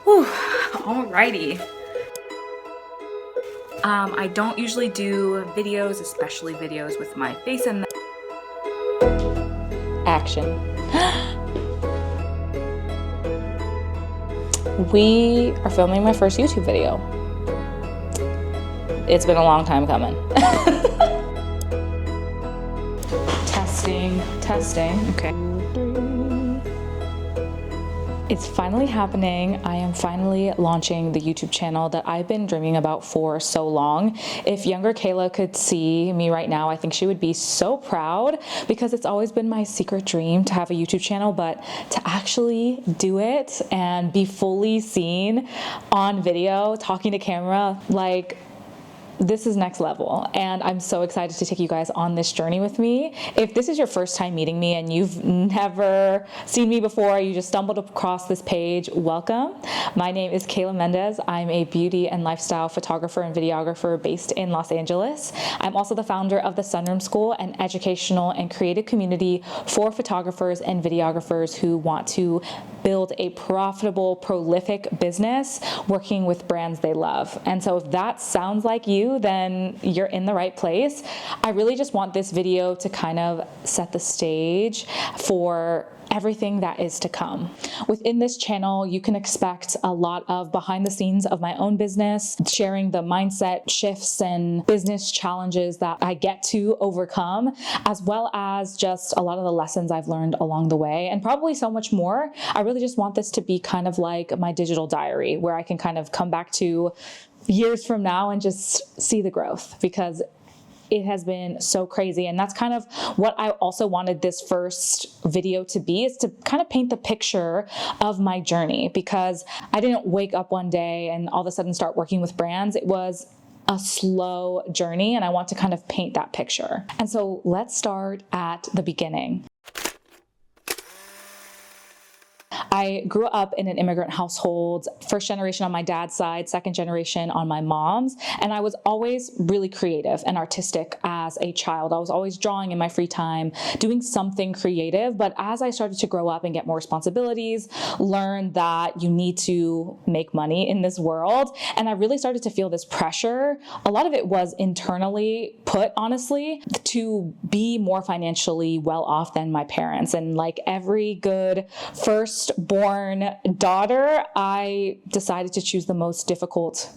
Whew, alrighty. I don't usually do videos, especially videos with my face in them. Action. We are filming my first YouTube video. It's been a long time coming. Testing. Okay. It's finally happening. I am finally launching the YouTube channel that I've been dreaming about for so long. If younger Kayla could see me right now, I think she would be so proud, because it's always been my secret dream to have a YouTube channel, but to actually do it and be fully seen on video, talking to camera, like, this is next level, and I'm so excited to take you guys on this journey with me. If this is your first time meeting me and you've never seen me before, you just stumbled across this page, welcome. My name is Kayla Mendez. I'm a beauty and lifestyle photographer and videographer based in Los Angeles. I'm also the founder of the Sunroom School, an educational and creative community for photographers and videographers who want to build a profitable, prolific business working with brands they love. And so if that sounds like you, then you're in the right place. I really just want this video to kind of set the stage for everything that is to come. Within this channel, you can expect a lot of behind the scenes of my own business, sharing the mindset shifts and business challenges that I get to overcome, as well as just a lot of the lessons I've learned along the way, and probably so much more. I really just want this to be kind of like my digital diary, where I can kind of come back to years from now and just see the growth, because it has been so crazy. And that's kind of what I also wanted this first video to be, is to kind of paint the picture of my journey, because I didn't wake up one day and all of a sudden start working with brands. It was a slow journey, and I want to kind of paint that picture. And so let's start at the beginning. I grew up in an immigrant household, first generation on my dad's side, second generation on my mom's, and I was always really creative and artistic as a child. I was always drawing in my free time, doing something creative, but as I started to grow up and get more responsibilities, learn that you need to make money in this world, and I really started to feel this pressure. A lot of it was internally put, honestly, to be more financially well off than my parents. And like every good firstborn daughter, I decided to choose the most difficult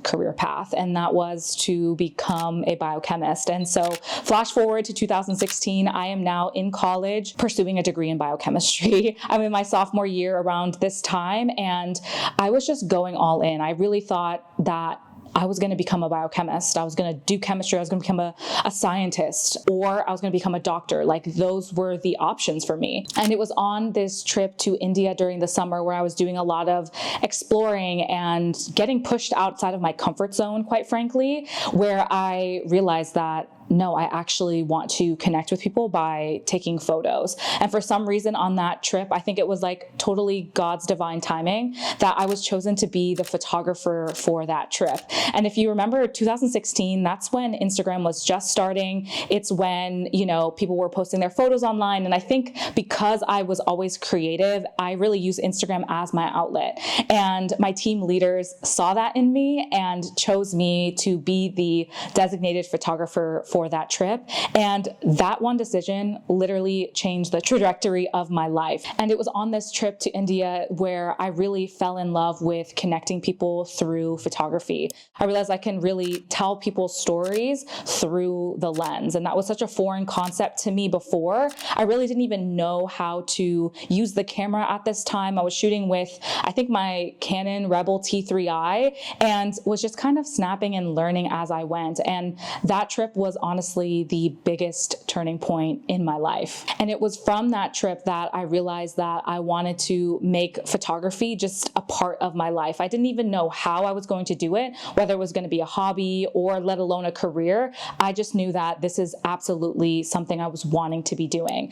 career path, and that was to become a biochemist. And so flash forward to 2016, I am now in college pursuing a degree in biochemistry. I'm in my sophomore year around this time, and I was just going all in. I really thought that I was going to become a biochemist. I was going to do chemistry. I was going to become a scientist, or I was going to become a doctor. Like, those were the options for me. And it was on this trip to India during the summer where I was doing a lot of exploring and getting pushed outside of my comfort zone, quite frankly, where I realized that no, I actually want to connect with people by taking photos. And for some reason on that trip, I think it was like totally God's divine timing that I was chosen to be the photographer for that trip. And if you remember 2016, that's when Instagram was just starting. It's when, you know, people were posting their photos online. And I think because I was always creative, I really used Instagram as my outlet. And my team leaders saw that in me and chose me to be the designated photographer for that trip. And that one decision literally changed the trajectory of my life. And it was on this trip to India where I really fell in love with connecting people through photography. I realized I can really tell people's stories through the lens. And that was such a foreign concept to me before. I really didn't even know how to use the camera at this time. I was shooting with, I think, my Canon Rebel T3i, and was just kind of snapping and learning as I went. And that trip was honestly the biggest turning point in my life. And it was from that trip that I realized that I wanted to make photography just a part of my life. I didn't even know how I was going to do it, whether it was going to be a hobby or let alone a career. I just knew that this is absolutely something I was wanting to be doing.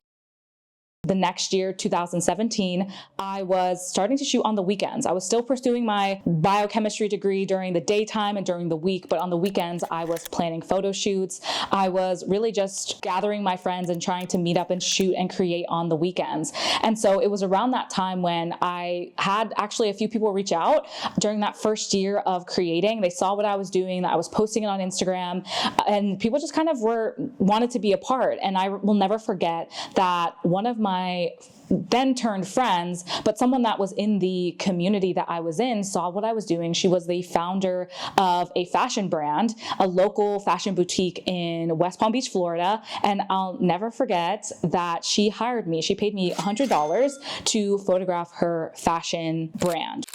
The next year, 2017, I was starting to shoot on the weekends. I was still pursuing my biochemistry degree during the daytime and during the week, but on the weekends, I was planning photo shoots. I was really just gathering my friends and trying to meet up and shoot and create on the weekends. And so it was around that time when I had actually a few people reach out during that first year of creating. They saw what I was doing, that I was posting it on Instagram, and people just kind of wanted to be a part. And I will never forget that one of my then turned friends, but someone that was in the community that I was in, saw what I was doing. She was the founder of a fashion brand, a local fashion boutique in West Palm Beach, Florida. And I'll never forget that she hired me. She paid me $100 to photograph her fashion brand.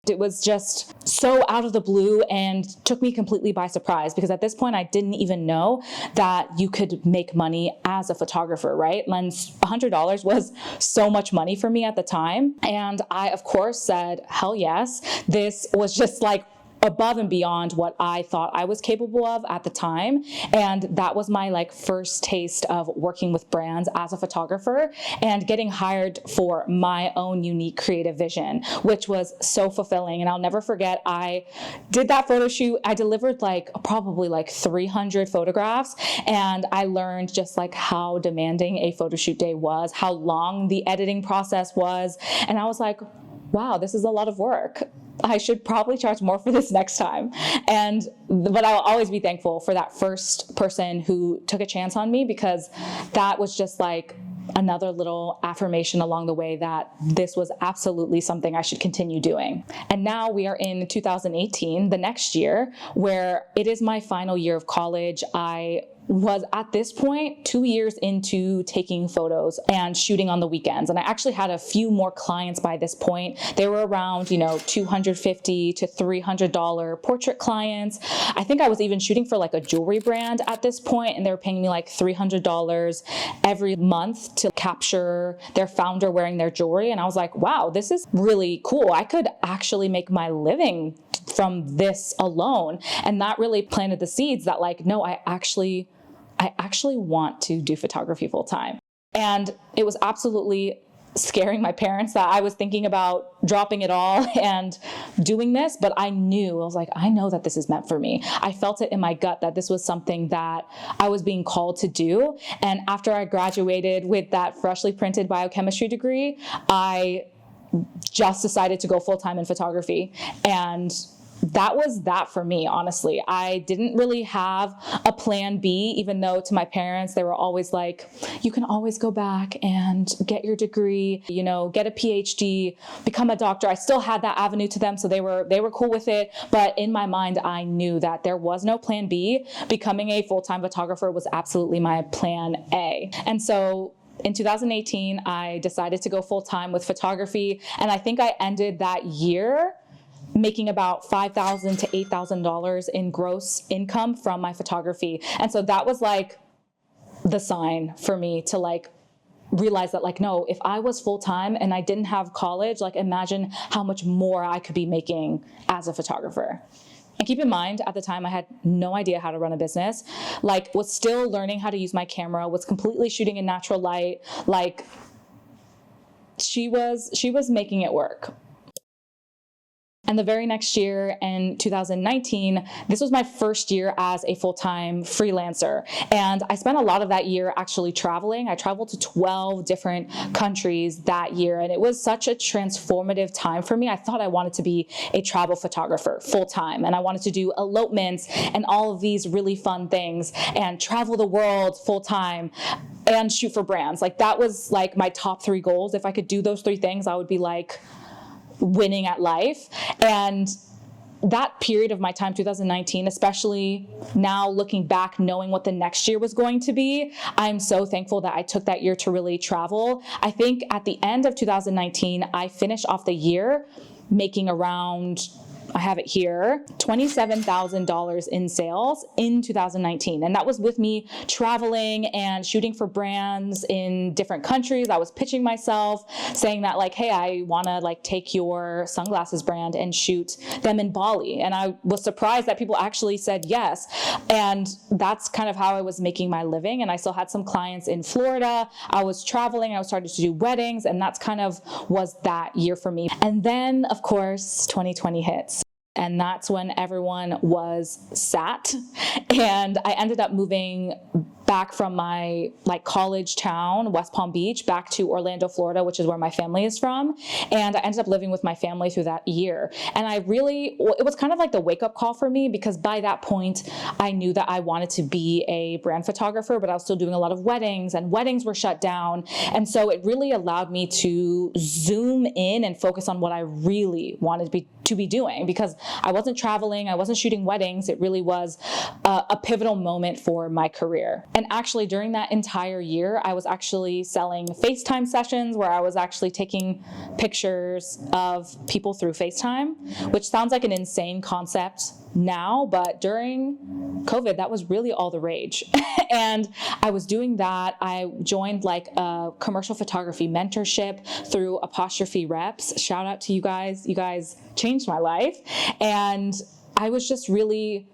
It was just so out of the blue and took me completely by surprise, because at this point I didn't even know that you could make money as a photographer, right? And $100 was so much money for me at the time. And I, of course, said, hell yes. This was just like above and beyond what I thought I was capable of at the time. And that was my first taste of working with brands as a photographer and getting hired for my own unique creative vision, which was so fulfilling. And I'll never forget, I did that photo shoot. I delivered probably 300 photographs, and I learned just how demanding a photo shoot day was, how long the editing process was. And I was like, wow, this is a lot of work. I should probably charge more for this next time. But I'll always be thankful for that first person who took a chance on me, because that was just another little affirmation along the way that this was absolutely something I should continue doing. And now we are in 2018, the next year, where it is my final year of college. I was at this point 2 years into taking photos and shooting on the weekends. And I actually had a few more clients by this point. They were around, $250 to $300 portrait clients. I think I was even shooting for a jewelry brand at this point, and they were paying me $300 every month to capture their founder wearing their jewelry. And I was like, wow, this is really cool. I could actually make my living from this alone. And that really planted the seeds that no, I actually want to do photography full time. And it was absolutely scaring my parents that I was thinking about dropping it all and doing this, but I was like, I know that this is meant for me. I felt it in my gut that this was something that I was being called to do. And after I graduated with that freshly printed biochemistry degree, I just decided to go full-time in photography. And that was that for me, honestly. I didn't really have a plan B, even though to my parents, they were always like, you can always go back and get your degree, get a PhD, become a doctor. I still had that avenue to them, so they were cool with it. But in my mind, I knew that there was no plan B. Becoming a full-time photographer was absolutely my plan A. And so in 2018, I decided to go full-time with photography. And I think I ended that year making about $5,000 to $8,000 in gross income from my photography. And so that was the sign for me to realize that no, if I was full-time and I didn't have college, imagine how much more I could be making as a photographer. And keep in mind, at the time, I had no idea how to run a business, was still learning how to use my camera, was completely shooting in natural light. She was making it work. And the very next year, in 2019, this was my first year as a full-time freelancer. And I spent a lot of that year actually traveling. I traveled to 12 different countries that year. And it was such a transformative time for me. I thought I wanted to be a travel photographer full-time. And I wanted to do elopements and all of these really fun things and travel the world full-time and shoot for brands. That was my top 3 goals. If I could do those 3 things, I would be winning at life. And that period of my time, 2019, especially now looking back, knowing what the next year was going to be, I'm so thankful that I took that year to really travel. I think at the end of 2019, I finished off the year making around I have it here, $27,000 in sales in 2019. And that was with me traveling and shooting for brands in different countries. I was pitching myself, saying that like, hey, I want to like take your sunglasses brand and shoot them in Bali. And I was surprised that people actually said yes. And that's kind of how I was making my living. And I still had some clients in Florida. I was traveling, I was starting to do weddings, and that's kind of was that year for me. And then of course, 2020 hits. And that's when everyone was sat. And I ended up moving back from my like college town, West Palm Beach, back to Orlando, Florida, which is where my family is from. And I ended up living with my family through that year. And it was kind of like the wake up call for me, because by that point, I knew that I wanted to be a brand photographer, but I was still doing a lot of weddings, and weddings were shut down. And so it really allowed me to zoom in and focus on what I really wanted to be doing, because I wasn't traveling, I wasn't shooting weddings. It really was a pivotal moment for my career. And actually during that entire year, I was actually selling FaceTime sessions where I was actually taking pictures of people through FaceTime, which sounds like an insane concept now, but during COVID, that was really all the rage. And I was doing that. I joined like a commercial photography mentorship through Apostrophe Reps. Shout out to you guys. You guys changed my life. And I was just really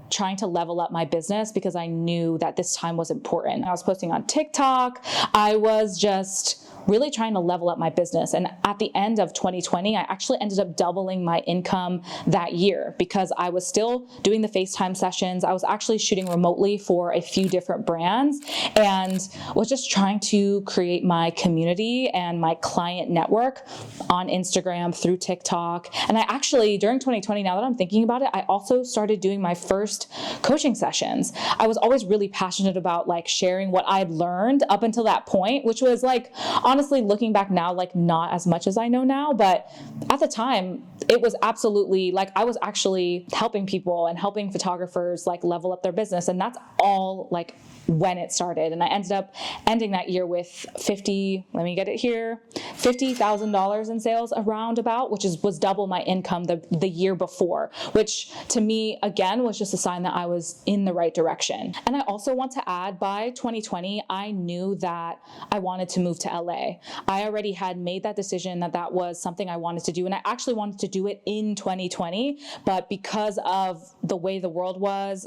trying to level up my business because I knew that this time was important. I was posting on TikTok. I was just really trying to level up my business. And at the end of 2020, I actually ended up doubling my income that year because I was still doing the FaceTime sessions. I was actually shooting remotely for a few different brands and was just trying to create my community and my client network on Instagram through TikTok. And I actually, during 2020, now that I'm thinking about it, I also started doing my first coaching sessions. I was always really passionate about like sharing what I'd learned up until that point, which was like, honestly, looking back now, like not as much as I know now, but at the time it was absolutely like, I was actually helping people and helping photographers like level up their business. And that's all like when it started. And I ended up ending that year with $50,000 in sales around about, which was double my income the year before, which to me, again, was just a sign that I was in the right direction. And I also want to add, by 2020, I knew that I wanted to move to LA. I already had made that decision that was something I wanted to do. And I actually wanted to do it in 2020, but because of the way the world was,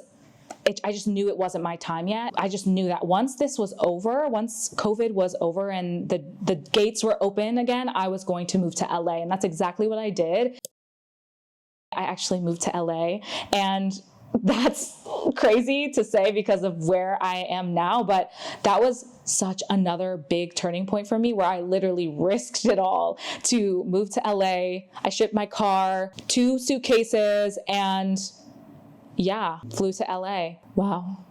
I just knew it wasn't my time yet. I just knew that once this was over, once COVID was over and the gates were open again, I was going to move to LA. And that's exactly what I did. I actually moved to LA, and that's crazy to say because of where I am now, but that was such another big turning point for me where I literally risked it all to move to LA. I shipped my car, 2 suitcases, and flew to LA. Wow.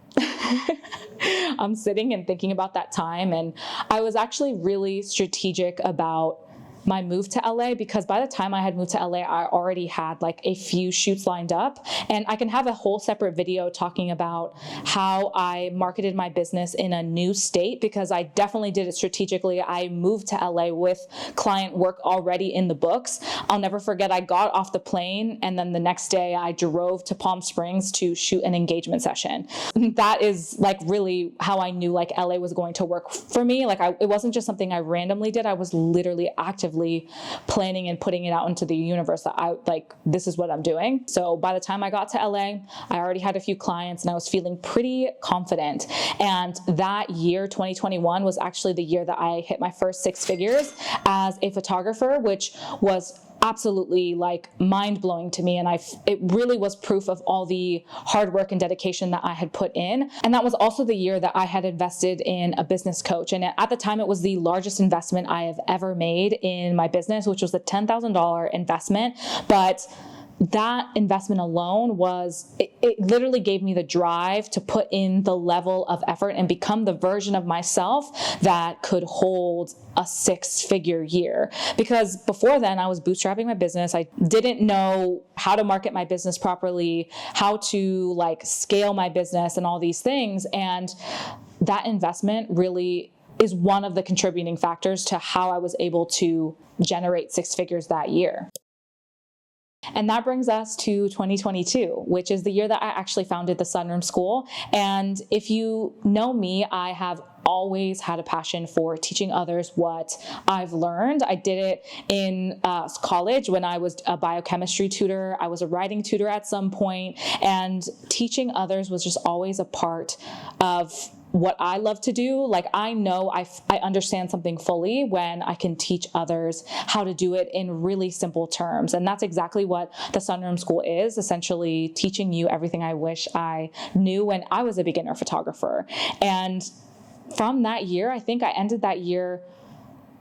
I'm sitting and thinking about that time, and I was actually really strategic about my move to LA because by the time I had moved to LA, I already had like a few shoots lined up, and I can have a whole separate video talking about how I marketed my business in a new state because I definitely did it strategically. I moved to LA with client work already in the books. I'll never forget, I got off the plane and then the next day I drove to Palm Springs to shoot an engagement session. That is like really how I knew like LA was going to work for me. Like it wasn't just something I randomly did. I was literally actively planning and putting it out into the universe that this is what I'm doing. So by the time I got to LA, I already had a few clients and I was feeling pretty confident. And that year, 2021, was actually the year that I hit my first 6 figures as a photographer, which was absolutely like mind-blowing to me. And it really was proof of all the hard work and dedication that I had put in. And that was also the year that I had invested in a business coach. And at the time, it was the largest investment I have ever made in my business, which was a $10,000 investment. But that investment alone it literally gave me the drive to put in the level of effort and become the version of myself that could hold a 6-figure year. Because before then I was bootstrapping my business. I didn't know how to market my business properly, how to like scale my business and all these things. And that investment really is one of the contributing factors to how I was able to generate 6 figures that year. And that brings us to 2022, which is the year that I actually founded the Sunroom School. And if you know me, I have always had a passion for teaching others what I've learned. I did it in college when I was a biochemistry tutor. I was a writing tutor at some point, and teaching others was just always a part of what I love to do. Like, I know I understand something fully when I can teach others how to do it in really simple terms. And that's exactly what the Sunroom School is, essentially teaching you everything I wish I knew when I was a beginner photographer. And from that year, I think I ended that year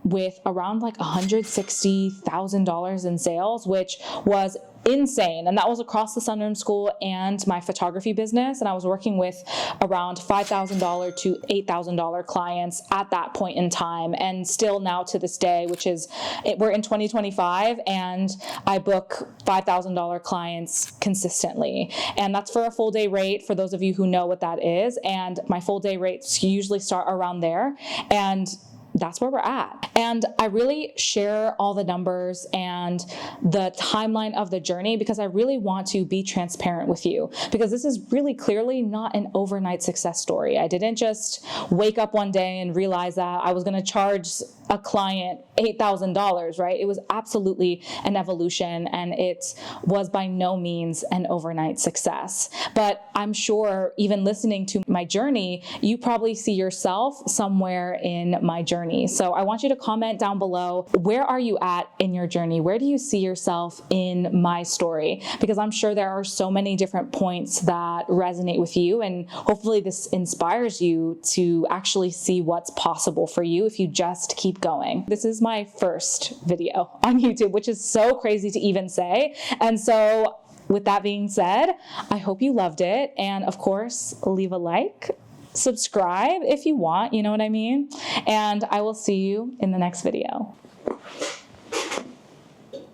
with around like $160,000 in sales, which was insane. And that was across the Sunroom School and my photography business. And I was working with around $5,000 to $8,000 clients at that point in time. And still now to this day, we're in 2025, and I book $5,000 clients consistently. And that's for a full day rate, for those of you who know what that is. And my full day rates usually start around there. And that's where we're at. And I really share all the numbers and the timeline of the journey because I really want to be transparent with you, because this is really clearly not an overnight success story. I didn't just wake up one day and realize that I was going to charge a client $8,000, right? It was absolutely an evolution, and it was by no means an overnight success. But I'm sure even listening to my journey, you probably see yourself somewhere in my journey. So I want you to comment down below, where are you at in your journey? Where do you see yourself in my story? Because I'm sure there are so many different points that resonate with you, and hopefully this inspires you to actually see what's possible for you if you just keep going. This is my first video on YouTube, which is so crazy to even say. And so with that being said, I hope you loved it. And of course, leave a like, subscribe if you want, you know what I mean? And I will see you in the next video.